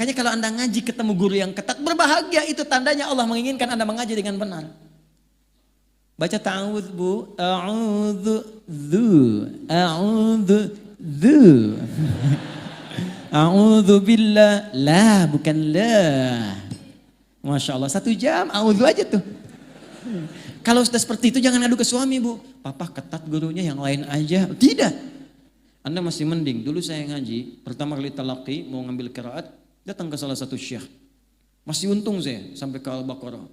Makanya kalau Anda ngaji ketemu guru yang ketat, berbahagia, itu tandanya Allah menginginkan Anda mengaji dengan benar. Baca ta'awudz bu, a'udzu a'udzu billah, la bukan la. Masya Allah, 1 jam a'udzu aja tuh. Kalau sudah seperti itu jangan ngadu ke suami bu, papa ketat gurunya yang lain aja. Tidak, Anda masih mending. Dulu saya ngaji, pertama kali talaqi mau ngambil qiraat, datang ke salah satu syekh. Masih untung saya sampai ke Al-Baqarah.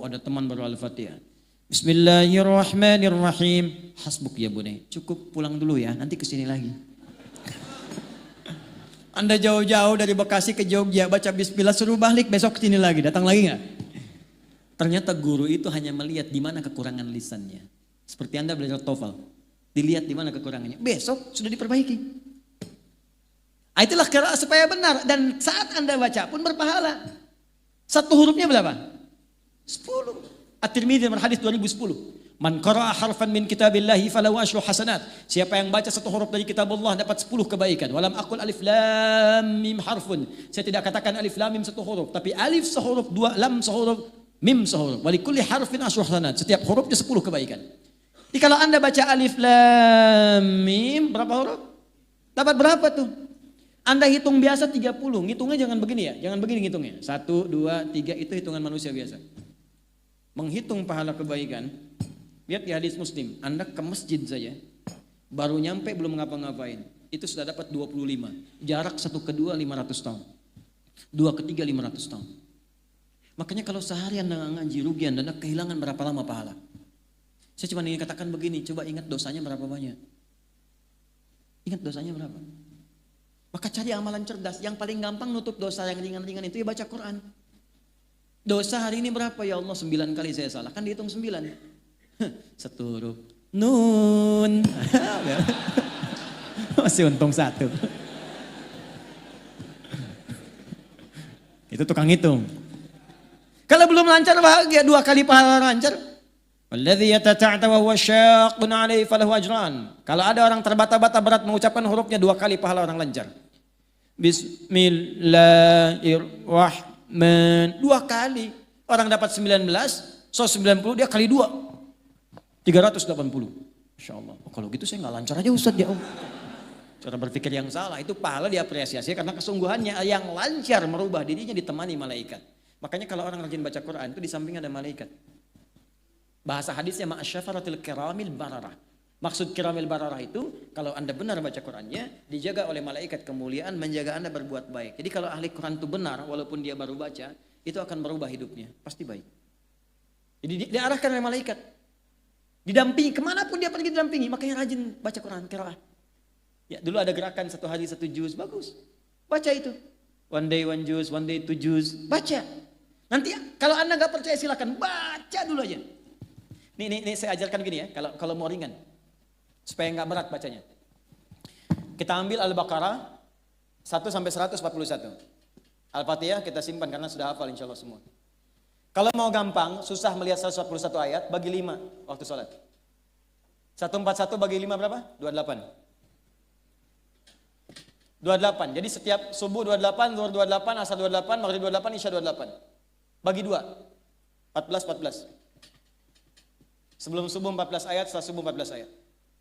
Ada teman baru Al-Fatihah. Bismillahirrahmanirrahim. Hasbuk ya bunai, cukup pulang dulu ya, nanti kesini lagi. Anda jauh-jauh dari Bekasi ke Jogja, baca bismillah, suruh balik, besok kesini lagi, datang lagi nggak? Ternyata guru itu hanya melihat di mana kekurangan lisannya. Seperti Anda belajar TOEFL, dilihat di mana kekurangannya, besok sudah diperbaiki. Itulah qiraat supaya benar, dan saat Anda baca pun berpahala. 1 hurufnya berapa? 10. At-Tirmidzi nomor hadis 2010. Man qara'a harfan min kitabillahi falahu asyru hasanat. Siapa yang baca 1 huruf dari kitab Allah dapat 10 kebaikan. Walam aqul alif lam mim harfun. Saya tidak katakan alif lam mim 1 huruf, tapi alif sehuruf, 2 lam sehuruf, mim sehuruf. Walikulli harfin asyru hasanat. Setiap hurufnya 10 kebaikan. Jadi kalau Anda baca alif lam mim berapa huruf? Dapat berapa tuh? Anda hitung biasa 30. Ngitungnya jangan begini ya. Jangan begini ngitungnya. 1, 2, 3 itu hitungan manusia biasa. Menghitung pahala kebaikan, lihat di hadis Muslim, Anda ke masjid saja, baru nyampe belum ngapa-ngapain, itu sudah dapat 25. Jarak 1 ke 2 500 tahun. 2 ke 3 500 tahun. Makanya kalau sehari Anda ngaji rugi, Anda kehilangan berapa lama pahala. Saya cuma ingin katakan begini, coba ingat dosanya berapa banyak. Ingat dosanya berapa. Maka cari amalan cerdas, yang paling gampang nutup dosa yang ringan-ringan itu ya baca Quran. Dosa hari ini berapa ya Allah? 9 kali saya salah, kan dihitung 9. 1 huruf, nun. Masih untung 1. Itu tukang hitung. Kalau belum lancar bahagia, 2 kali pahala lancar. Walladzi yatata'ata wa huwa syaqqun 'alaihi falahu ajran. Kalau ada orang terbata-bata berat mengucapkan hurufnya, 2 kali pahala orang lancar. Bismillahirrahmanirrahim. 2 kali. Orang dapat 19, 90 dia kali 2. 380. Masya Allah. Kalau gitu saya nggak lancar aja Ustadz ya Om. Cara berpikir yang salah, itu pahala diapresiasi karena kesungguhannya. Yang lancar merubah dirinya ditemani malaikat. Makanya kalau orang rajin baca Quran itu di samping ada malaikat. Bahasa hadisnya ma'asyafaratil kiramil bararah. Maksud kiramil bararah itu kalau Anda benar baca Qurannya, dijaga oleh malaikat kemuliaan menjaga Anda berbuat baik. Jadi kalau ahli Quran itu benar walaupun dia baru baca, itu akan merubah hidupnya, pasti baik. Jadi diarahkan oleh malaikat. Didampingi kemanapun dia pergi didampingi, makanya rajin baca Quran, qiraah. Ya, dulu ada gerakan 1 hari 1 juz, bagus. Baca itu. One day 1 juz, one day 2 juz, baca. Nanti kalau Anda nggak percaya silakan baca dulu aja. Nih saya ajarkan gini ya, kalau mau ringan. Supaya nggak berat bacanya. Kita ambil Al-Baqarah 1 sampai 141. Al-Fatihah kita simpan karena sudah hafal insya Allah semua. Kalau mau gampang, susah melihat 141 ayat, bagi 5 waktu sholat. 141 bagi 5 berapa? 28. 28. Jadi setiap subuh 28, zuhur 28, asar 28, maghrib 28, isya 28. Bagi 2. 14. Sebelum subuh 14 ayat, setelah subuh 14 ayat.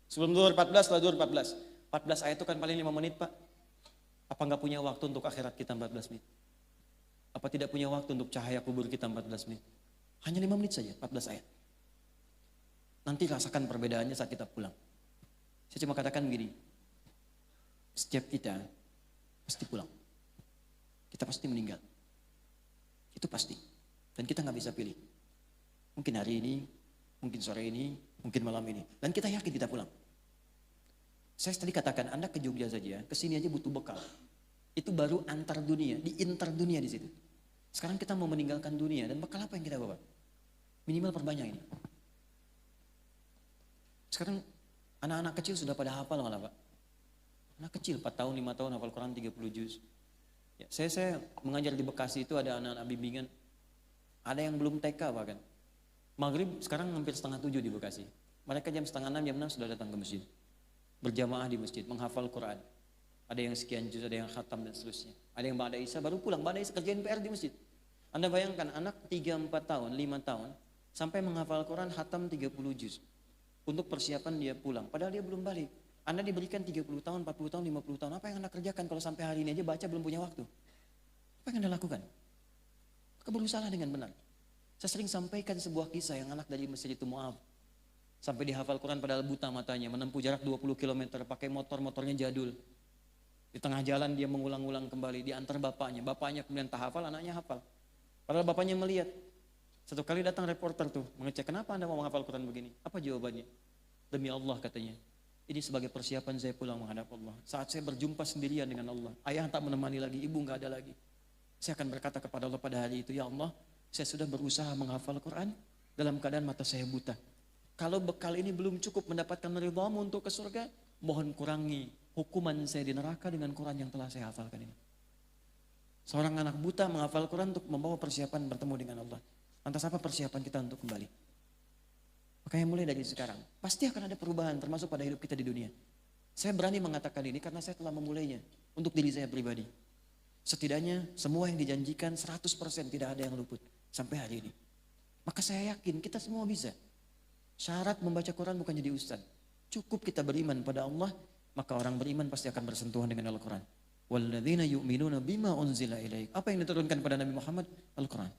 Sebelum zuhur 14, setelah zuhur 14. 14 ayat itu kan paling 5 menit Pak. Apa nggak punya waktu untuk akhirat kita 14 menit? Apa tidak punya waktu untuk cahaya kubur kita 14 menit? Hanya 5 menit saja, 14 ayat. Nanti rasakan perbedaannya saat kita pulang. Saya cuma katakan begini. Setiap kita pasti pulang. Kita pasti meninggal. Itu pasti. Dan kita nggak bisa pilih. Mungkin hari ini, mungkin sore ini, mungkin malam ini. Dan kita yakin kita pulang. Saya tadi katakan, Anda ke Jogja saja, ke sini aja butuh bekal. Itu baru antar dunia, di inter dunia di situ. Sekarang kita mau meninggalkan dunia, dan bekal apa yang kita bawa? Minimal perbanyak ini. Sekarang anak-anak kecil sudah pada hafal malah Pak. Anak kecil 4 tahun, 5 tahun hafal Quran 30 juz. Ya, saya mengajar di Bekasi itu ada anak-anak bimbingan. Ada yang belum TK bahkan. Maghrib sekarang hampir setengah 7 di Bekasi. Mereka jam setengah 6, jam 6 sudah datang ke masjid. Berjamaah di masjid, menghafal Quran. Ada yang sekian juz, ada yang khatam dan seterusnya. Ada yang ba'da Isya baru pulang, ba'da Isya kerjain PR di masjid. Anda bayangkan anak 3, 4 tahun, 5 tahun sampai menghafal Quran khatam 30 juz. Untuk persiapan dia pulang, padahal dia belum balik. Anda diberikan 30 tahun, 40 tahun, 50 tahun. Apa yang Anda kerjakan kalau sampai hari ini aja baca belum punya waktu? Apa yang Anda lakukan? Maka berusaha dengan benar. Saya sering sampaikan sebuah kisah yang anak dari masjid itu Mu'adh. Sampai dihafal Quran padahal buta matanya, menempuh jarak 20 km, pakai motornya jadul. Di tengah jalan dia mengulang-ulang kembali, diantar bapaknya. Bapaknya kemudian tak hafal, anaknya hafal. Padahal bapaknya melihat. Satu kali datang reporter tuh, mengecek, kenapa Anda mau menghafal Quran begini? Apa jawabannya? Demi Allah katanya. Ini sebagai persiapan saya pulang menghadap Allah. Saat saya berjumpa sendirian dengan Allah. Ayah tak menemani lagi, ibu nggak ada lagi. Saya akan berkata kepada Allah pada hari itu, ya Allah, saya sudah berusaha menghafal Quran dalam keadaan mata saya buta. Kalau bekal ini belum cukup mendapatkan ridhamu untuk ke surga, mohon kurangi hukuman saya di neraka dengan Quran yang telah saya hafalkan ini. Seorang anak buta menghafal Quran untuk membawa persiapan bertemu dengan Allah. Lantas apa persiapan kita untuk kembali? Makanya mulai dari sekarang, pasti akan ada perubahan termasuk pada hidup kita di dunia. Saya berani mengatakan ini karena saya telah memulainya untuk diri saya pribadi. Setidaknya semua yang dijanjikan 100% tidak ada yang luput sampai hari ini. Maka saya yakin kita semua bisa. Syarat membaca Quran bukan jadi ustaz. Cukup kita beriman pada Allah, maka orang beriman pasti akan bersentuhan dengan Al-Quran. Walladzina yu'minuna bima unzila ilaik. Apa yang diturunkan pada Nabi Muhammad? Al-Quran.